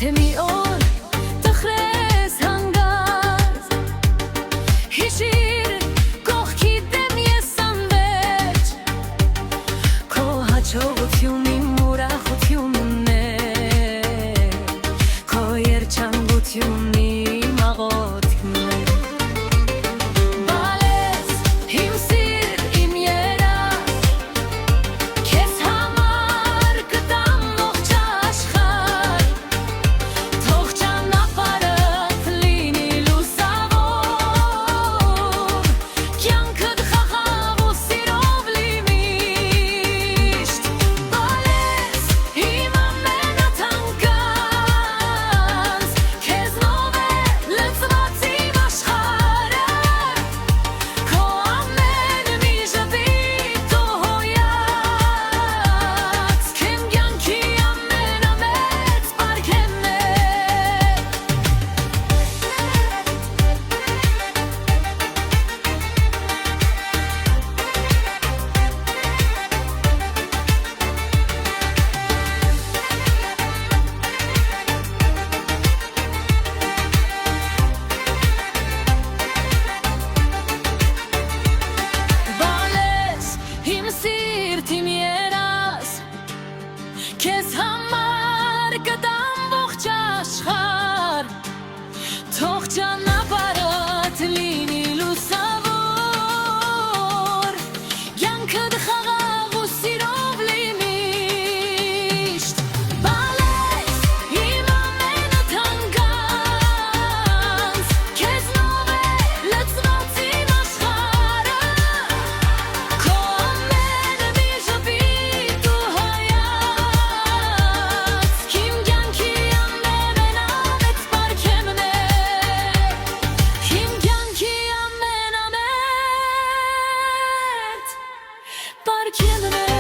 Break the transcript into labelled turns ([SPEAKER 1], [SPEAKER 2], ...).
[SPEAKER 1] Թե մի օր տխրես հանգած հիշիր կողքիդ եմ ես անվերջ քո հաջողությունն իմ ուրախությունն է քո երջանկությունն իմ աղոթքն է Քեզ համար կտամ ողջ աշխարհ թող ճանապարհդ լինի լուսավոր կյանքդ խաղաղ ու սիրով լի միշտ Բալես իմ ամենաթանկած քեզնով է լցված իմ աշխարհը քո ամենը մի ժպիտ ու Park in the